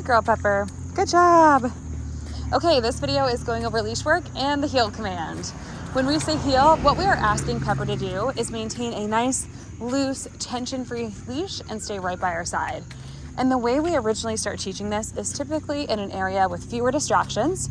Good girl, Pepper. Good job. Okay, this video is going over leash work and the heel command. When we say heel, what we are asking Pepper to do is maintain a nice, loose, tension-free leash and stay right by our side. And the way we originally start teaching this is typically in an area with fewer distractions,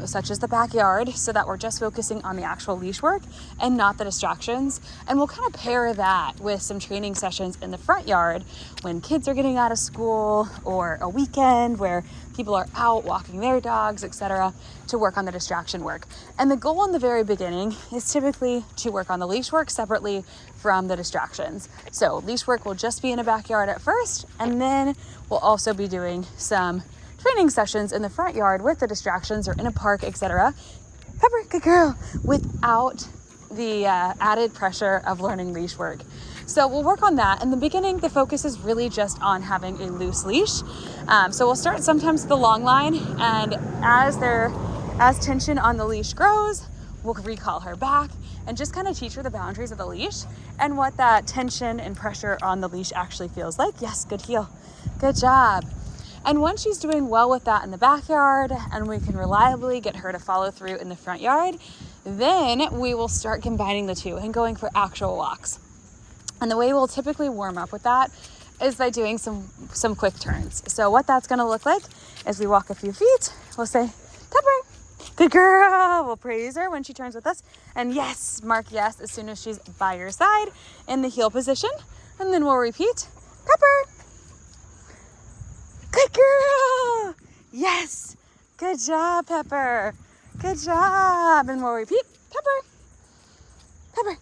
such as the backyard, so that we're just focusing on the actual leash work and not the distractions. And we'll kind of pair that with some training sessions in the front yard when kids are getting out of school, or a weekend where people are out walking their dogs, etc., to work on the distraction work. And the goal in the very beginning is typically to work on the leash work separately from the distractions. So leash work will just be in a backyard at first, and then we'll also be doing some training sessions in the front yard with the distractions or in a park, etc. Pepper, good girl, without the added pressure of learning leash work. So we'll work on that. In the beginning, the focus is really just on having a loose leash. So we'll start sometimes with the long line, and as tension on the leash grows, we'll recall her back and just kind of teach her the boundaries of the leash and what that tension and pressure on the leash actually feels like. Yes, good heel. Good job. And once she's doing well with that in the backyard and we can reliably get her to follow through in the front yard, then we will start combining the two and going for actual walks. And the way we'll typically warm up with that is by doing some quick turns. So what that's gonna look like is we walk a few feet, we'll say, Pepper, good girl. We'll praise her when she turns with us. And yes, mark yes as soon as she's by your side in the heel position. And then we'll repeat, Pepper, good girl. Yes, good job, Pepper. Good job. And we'll repeat, Pepper, Pepper.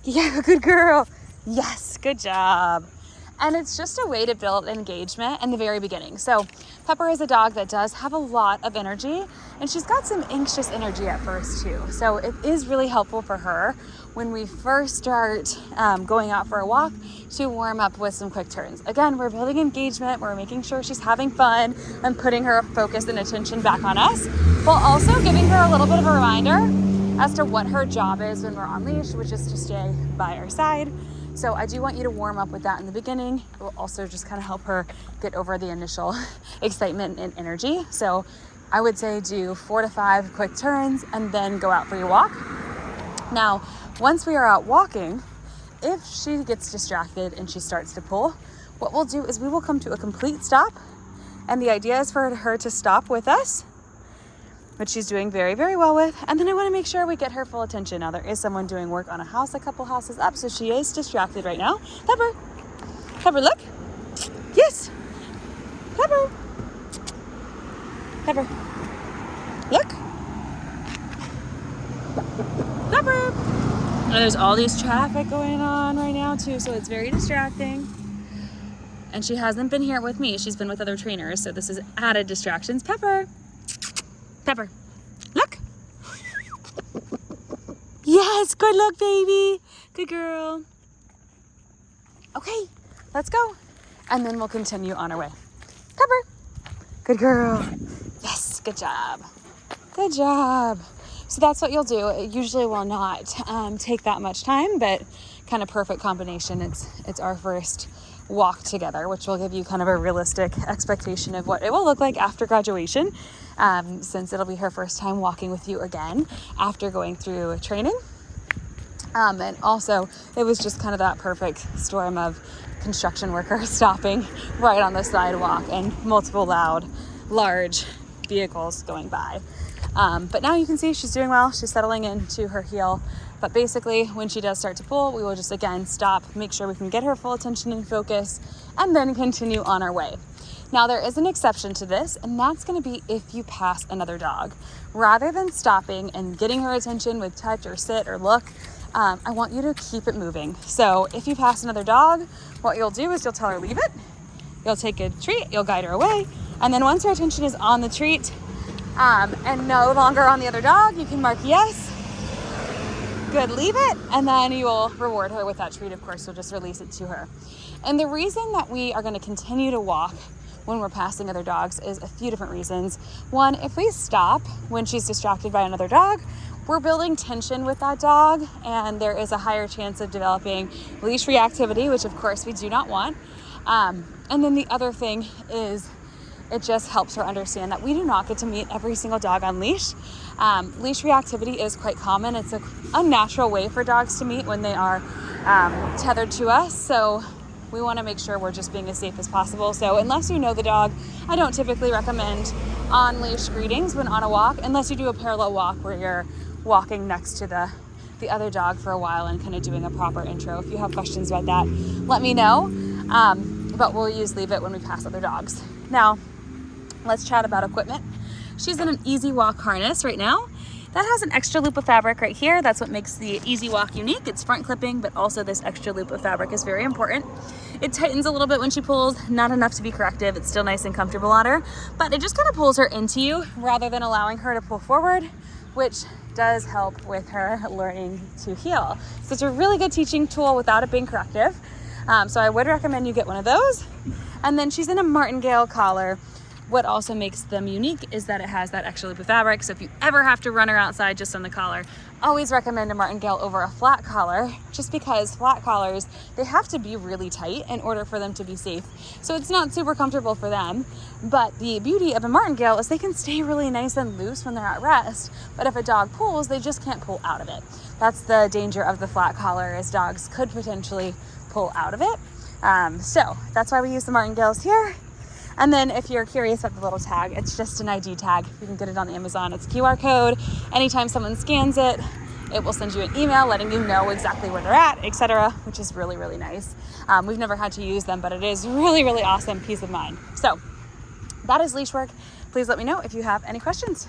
Yeah, good girl. Yes, good job. And it's just a way to build engagement in the very beginning. So Pepper is a dog that does have a lot of energy, and she's got some anxious energy at first too. So it is really helpful for her when we first start going out for a walk to warm up with some quick turns. Again, we're building engagement, we're making sure she's having fun and putting her focus and attention back on us, while also giving her a little bit of a reminder as to what her job is when we're on leash, which is to stay by our side. So I do want you to warm up with that in the beginning. It will also just kind of help her get over the initial excitement and energy. So I would say do 4 to 5 quick turns and then go out for your walk. Now, once we are out walking, if she gets distracted and she starts to pull, what we'll do is we will come to a complete stop. And the idea is for her to stop with us, which she's doing very, very well with. And then I want to make sure we get her full attention. Now there is someone doing work on a house a couple houses up, so she is distracted right now. Pepper, Pepper, look. Yes, Pepper, Pepper, look. Pepper. And there's all these traffic going on right now too, so it's very distracting. And she hasn't been here with me. She's been with other trainers, so this is added distractions. Pepper. Pepper, look. Yes, good look, baby. Good girl. Okay, let's go. And then we'll continue on our way. Pepper, good girl. Yes, good job. Good job. So that's what you'll do. It usually will not take that much time, but kind of perfect combination. It's our first walk together, which will give you kind of a realistic expectation of what it will look like after graduation, since it'll be her first time walking with you again after going through training. And also, it was just kind of that perfect storm of construction workers stopping right on the sidewalk and multiple loud, large vehicles going by. But now you can see she's doing well. She's settling into her heel. But basically, when she does start to pull, we will just again stop, make sure we can get her full attention and focus, and then continue on our way. Now, there is an exception to this, and that's going to be if you pass another dog. Rather than stopping and getting her attention with touch or sit or look, I want you to keep it moving. So if you pass another dog, what you'll do is you'll tell her leave it, you'll take a treat, you'll guide her away, and then once her attention is on the treat and no longer on the other dog, you can mark yes. Good, leave it, and then you will reward her with that treat. Of course, you'll just release it to her. And the reason that we are going to continue to walk when we're passing other dogs is a few different reasons. One, if we stop when she's distracted by another dog, we're building tension with that dog, and there is a higher chance of developing leash reactivity, which of course we do not want. And then the other thing is it just helps her understand that we do not get to meet every single dog on leash. Leash reactivity is quite common. It's a unnatural way for dogs to meet when they are tethered to us. So we want to make sure we're just being as safe as possible. So unless you know the dog, I don't typically recommend on leash greetings when on a walk, unless you do a parallel walk where you're walking next to the other dog for a while and kind of doing a proper intro. If you have questions about that, let me know. But we'll use leave it when we pass other dogs. Now, let's chat about equipment. She's in an Easy Walk harness right now. That has an extra loop of fabric right here. That's what makes the Easy Walk unique. It's front clipping, but also this extra loop of fabric is very important. It tightens a little bit when she pulls, not enough to be corrective. It's still nice and comfortable on her, but it just kind of pulls her into you rather than allowing her to pull forward, which does help with her learning to heel. So it's a really good teaching tool without it being corrective. So I would recommend you get one of those. And then she's in a martingale collar. What also makes them unique is that it has that extra loop of fabric. So if you ever have to run her outside just on the collar, always recommend a martingale over a flat collar, just because flat collars, they have to be really tight in order for them to be safe. So it's not super comfortable for them. But the beauty of a martingale is they can stay really nice and loose when they're at rest. But if a dog pulls, they just can't pull out of it. That's the danger of the flat collar, is dogs could potentially pull out of it. So that's why we use the martingales here. And then if you're curious about the little tag, it's just an ID tag. You can get it on Amazon. It's a QR code. Anytime someone scans it, it will send you an email letting you know exactly where they're at, etc., which is really, really nice. We've never had to use them, but it is really, really awesome peace of mind. So that is leash work. Please let me know if you have any questions.